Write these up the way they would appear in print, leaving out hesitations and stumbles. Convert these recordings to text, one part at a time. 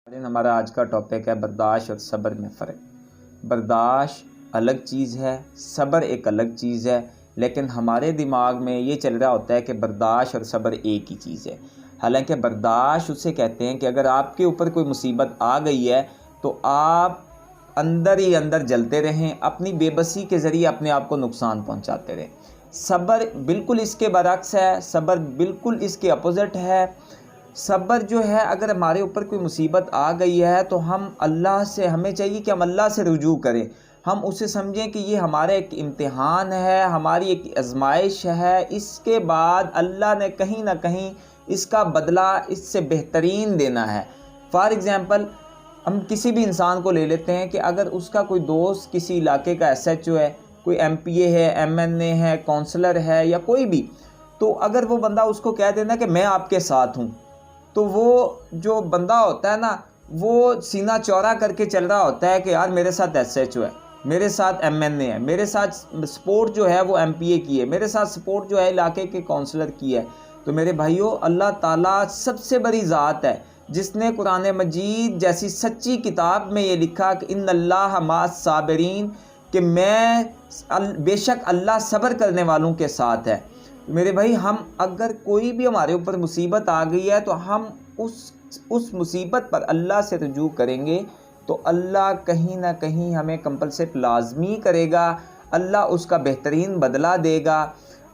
ہمارا آج کا ٹاپک ہے برداشت اور صبر میں فرق۔ برداشت الگ چیز ہے، صبر ایک الگ چیز ہے، لیکن ہمارے دماغ میں یہ چل رہا ہوتا ہے کہ برداشت اور صبر ایک ہی چیز ہے۔ حالانکہ برداشت اسے کہتے ہیں کہ اگر آپ کے اوپر کوئی مصیبت آ گئی ہے تو آپ اندر ہی اندر جلتے رہیں، اپنی بے بسی کے ذریعے اپنے آپ کو نقصان پہنچاتے رہیں۔ صبر بالکل اس کے برعکس ہے، صبر بالکل اس کے اپوزٹ ہے۔ صبر جو ہے، اگر ہمارے اوپر کوئی مصیبت آ گئی ہے تو ہمیں چاہیے کہ ہم اللہ سے رجوع کریں، ہم اسے سمجھیں کہ یہ ہمارا ایک امتحان ہے، ہماری ایک آزمائش ہے، اس کے بعد اللہ نے کہیں نہ کہیں اس کا بدلہ اس سے بہترین دینا ہے۔ فار ایگزامپل ہم کسی بھی انسان کو لے لیتے ہیں کہ اگر اس کا کوئی دوست کسی علاقے کا ایس ایچ او ہے، کوئی ایم پی اے ہے، ایم این اے ہے، کونسلر ہے یا کوئی بھی، تو اگر وہ بندہ اس کو کہہ دینا کہ میں آپ کے ساتھ ہوں، تو وہ جو بندہ ہوتا ہے نا، وہ سینہ چوڑا کر کے چل رہا ہوتا ہے کہ یار میرے ساتھ ایس ایچ او ہے، میرے ساتھ ایم این اے ہے، میرے ساتھ سپورٹ جو ہے وہ ایم پی اے کی ہے، میرے ساتھ سپورٹ جو ہے علاقے کے کونسلر کی ہے۔ تو میرے بھائیوں، اللہ تعالیٰ سب سے بڑی ذات ہے جس نے قرآن مجید جیسی سچی کتاب میں یہ لکھا کہ ان اللہ مع الصابرین، کہ بے شک اللہ صبر کرنے والوں کے ساتھ ہے۔ میرے بھائی، ہم اگر کوئی بھی ہمارے اوپر مصیبت آ گئی ہے تو ہم اس مصیبت پر اللہ سے رجوع کریں گے تو اللہ کہیں نہ کہیں ہمیں کمپلسیٹ لازمی کرے گا، اللہ اس کا بہترین بدلہ دے گا،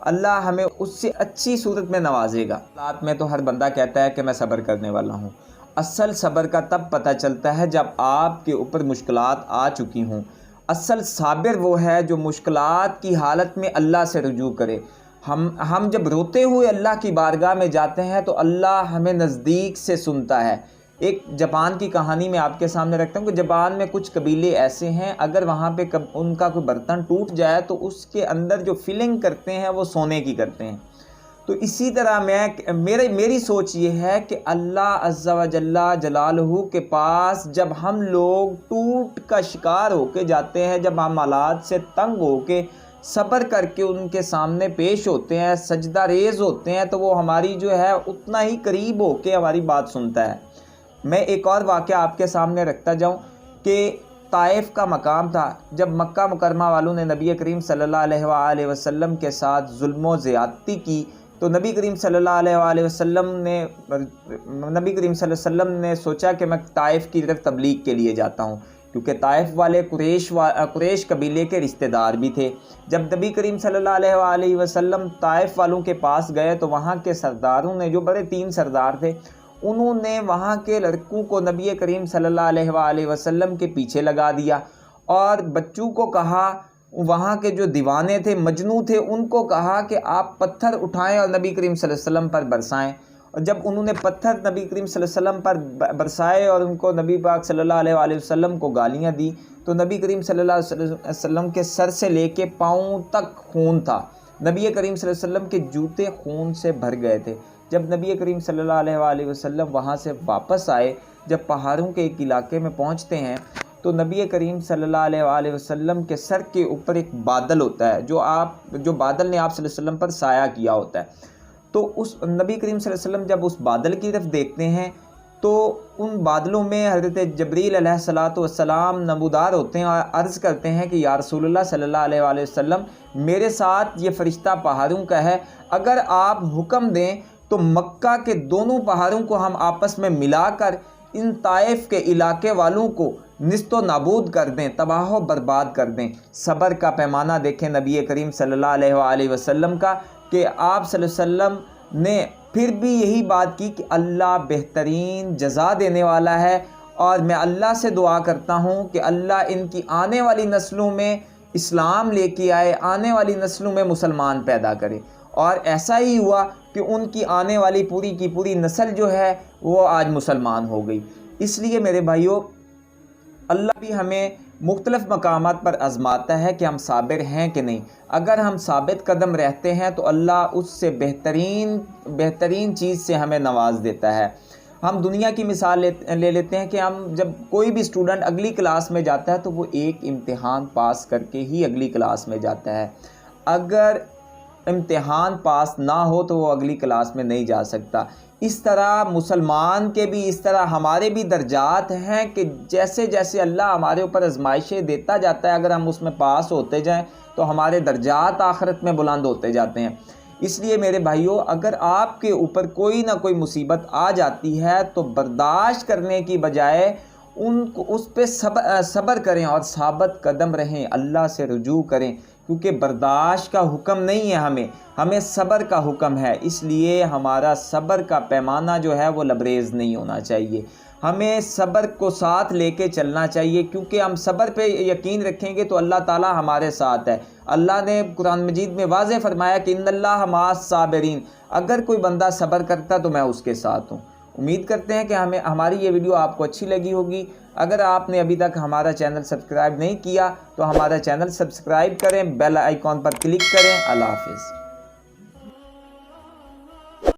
اللہ ہمیں اس سے اچھی صورت میں نوازے گا۔ حالات میں تو ہر بندہ کہتا ہے کہ میں صبر کرنے والا ہوں۔ اصل صبر کا تب پتہ چلتا ہے جب آپ کے اوپر مشکلات آ چکی ہوں۔ اصل صابر وہ ہے جو مشکلات کی حالت میں اللہ سے رجوع کرے۔ ہم جب روتے ہوئے اللہ کی بارگاہ میں جاتے ہیں تو اللہ ہمیں نزدیک سے سنتا ہے۔ ایک جاپان کی کہانی میں آپ کے سامنے رکھتا ہوں کہ جاپان میں کچھ قبیلے ایسے ہیں، اگر وہاں پہ ان کا کوئی برتن ٹوٹ جائے تو اس کے اندر جو فلنگ کرتے ہیں وہ سونے کی کرتے ہیں۔ تو اسی طرح میری سوچ یہ ہے کہ اللہ عز و جل جلالہ کے پاس جب ہم لوگ ٹوٹ کا شکار ہو کے جاتے ہیں، جب ہم حالات سے تنگ ہو کے صبر کر کے ان کے سامنے پیش ہوتے ہیں، سجدہ ریز ہوتے ہیں، تو وہ ہماری جو ہے اتنا ہی قریب ہو کے ہماری بات سنتا ہے۔ میں ایک اور واقعہ آپ کے سامنے رکھتا جاؤں کہ طائف کا مقام تھا، جب مکہ مکرمہ والوں نے نبی کریم صلی اللہ علیہ وآلہ وسلم کے ساتھ ظلم و زیادتی کی، تو نبی کریم صلی اللہ علیہ وآلہ وسلم نے سوچا کہ میں طائف کی طرف تبلیغ کے لیے جاتا ہوں، کیونکہ طائف والے قریش قبیلے کے رشتہ دار بھی تھے۔ جب نبی کریم صلی اللہ علیہ وآلہ وسلم طائف والوں کے پاس گئے تو وہاں کے سرداروں نے، جو بڑے 3 سردار تھے، انہوں نے وہاں کے لڑکوں کو نبی کریم صلی اللہ علیہ وآلہ وسلم کے پیچھے لگا دیا، اور بچوں کو کہا، وہاں کے جو دیوانے تھے، مجنوں تھے، ان کو کہا کہ آپ پتھر اٹھائیں اور نبی کریم صلی اللہ علیہ وسلم پر برسائیں۔ اور جب انہوں نے پتھر نبی کریم صلی اللہ علیہ وسلم پر برسائے اور ان کو نبی پاک صلی اللہ علیہ وآلہ وسلم کو گالیاں دی، تو نبی کریم صلی اللہ علیہ وسلم کے سر سے لے کے پاؤں تک خون تھا۔ نبی کریم صلی اللہ علیہ وسلم کے جوتے خون سے بھر گئے تھے۔ جب نبی کریم صلی اللہ علیہ وآلہ وسلم وہاں سے واپس آئے، جب پہاڑوں کے ایک علاقے میں پہنچتے ہیں تو نبی کریم صلی اللہ علیہ وآلہ وسلم کے سر کے اوپر ایک بادل ہوتا ہے، جو بادل نے آپ صلی اللہ علیہ وسلم پر سایہ کیا ہوتا ہے۔ تو اس نبی کریم صلی اللہ علیہ وسلم جب اس بادل کی طرف دیکھتے ہیں تو ان بادلوں میں حضرت جبریل علیہ السلام نمودار ہوتے ہیں اور عرض کرتے ہیں کہ یا رسول اللہ صلی اللہ علیہ وآلہ وسلم، میرے ساتھ یہ فرشتہ پہاڑوں کا ہے، اگر آپ حکم دیں تو مکہ کے دونوں پہاڑوں کو ہم آپس میں ملا کر ان طائف کے علاقے والوں کو نیست و نابود کر دیں، تباہ و برباد کر دیں۔ صبر کا پیمانہ دیکھیں نبی کریم صلی اللہ علیہ وآلہ وسلم کا، کہ آپ صلی اللہ علیہ وسلم نے پھر بھی یہی بات کی کہ اللہ بہترین جزا دینے والا ہے، اور میں اللہ سے دعا کرتا ہوں کہ اللہ ان کی آنے والی نسلوں میں اسلام لے کے آئے، آنے والی نسلوں میں مسلمان پیدا کرے۔ اور ایسا ہی ہوا کہ ان کی آنے والی پوری کی پوری نسل جو ہے وہ آج مسلمان ہو گئی۔ اس لیے میرے بھائیوں، اللہ بھی ہمیں مختلف مقامات پر آزماتا ہے کہ ہم صابر ہیں کہ نہیں۔ اگر ہم ثابت قدم رہتے ہیں تو اللہ اس سے بہترین چیز سے ہمیں نواز دیتا ہے۔ ہم دنیا کی مثال لے لیتے ہیں کہ ہم جب کوئی بھی اسٹوڈنٹ اگلی کلاس میں جاتا ہے تو وہ ایک امتحان پاس کر کے ہی اگلی کلاس میں جاتا ہے۔ اگر امتحان پاس نہ ہو تو وہ اگلی کلاس میں نہیں جا سکتا۔ اس طرح مسلمان کے بھی، اس طرح ہمارے بھی درجات ہیں کہ جیسے جیسے اللہ ہمارے اوپر آزمائشیں دیتا جاتا ہے، اگر ہم اس میں پاس ہوتے جائیں تو ہمارے درجات آخرت میں بلند ہوتے جاتے ہیں۔ اس لیے میرے بھائیوں، اگر آپ کے اوپر کوئی نہ کوئی مصیبت آ جاتی ہے تو برداشت کرنے کی بجائے اس پہ صبر کریں اور ثابت قدم رہیں، اللہ سے رجوع کریں، کیونکہ برداشت کا حکم نہیں ہے، ہمیں صبر کا حکم ہے۔ اس لیے ہمارا صبر کا پیمانہ جو ہے وہ لبریز نہیں ہونا چاہیے، ہمیں صبر کو ساتھ لے کے چلنا چاہیے، کیونکہ ہم صبر پہ یقین رکھیں گے تو اللہ تعالی ہمارے ساتھ ہے۔ اللہ نے قرآن مجید میں واضح فرمایا کہ ان اللہ مع الصابرین، اگر کوئی بندہ صبر کرتا تو میں اس کے ساتھ ہوں۔ امید کرتے ہیں کہ ہماری یہ ویڈیو آپ کو اچھی لگی ہوگی۔ اگر آپ نے ابھی تک ہمارا چینل سبسکرائب نہیں کیا تو ہمارا چینل سبسکرائب کریں، بیل آئیکن پر کلک کریں۔ اللہ حافظ۔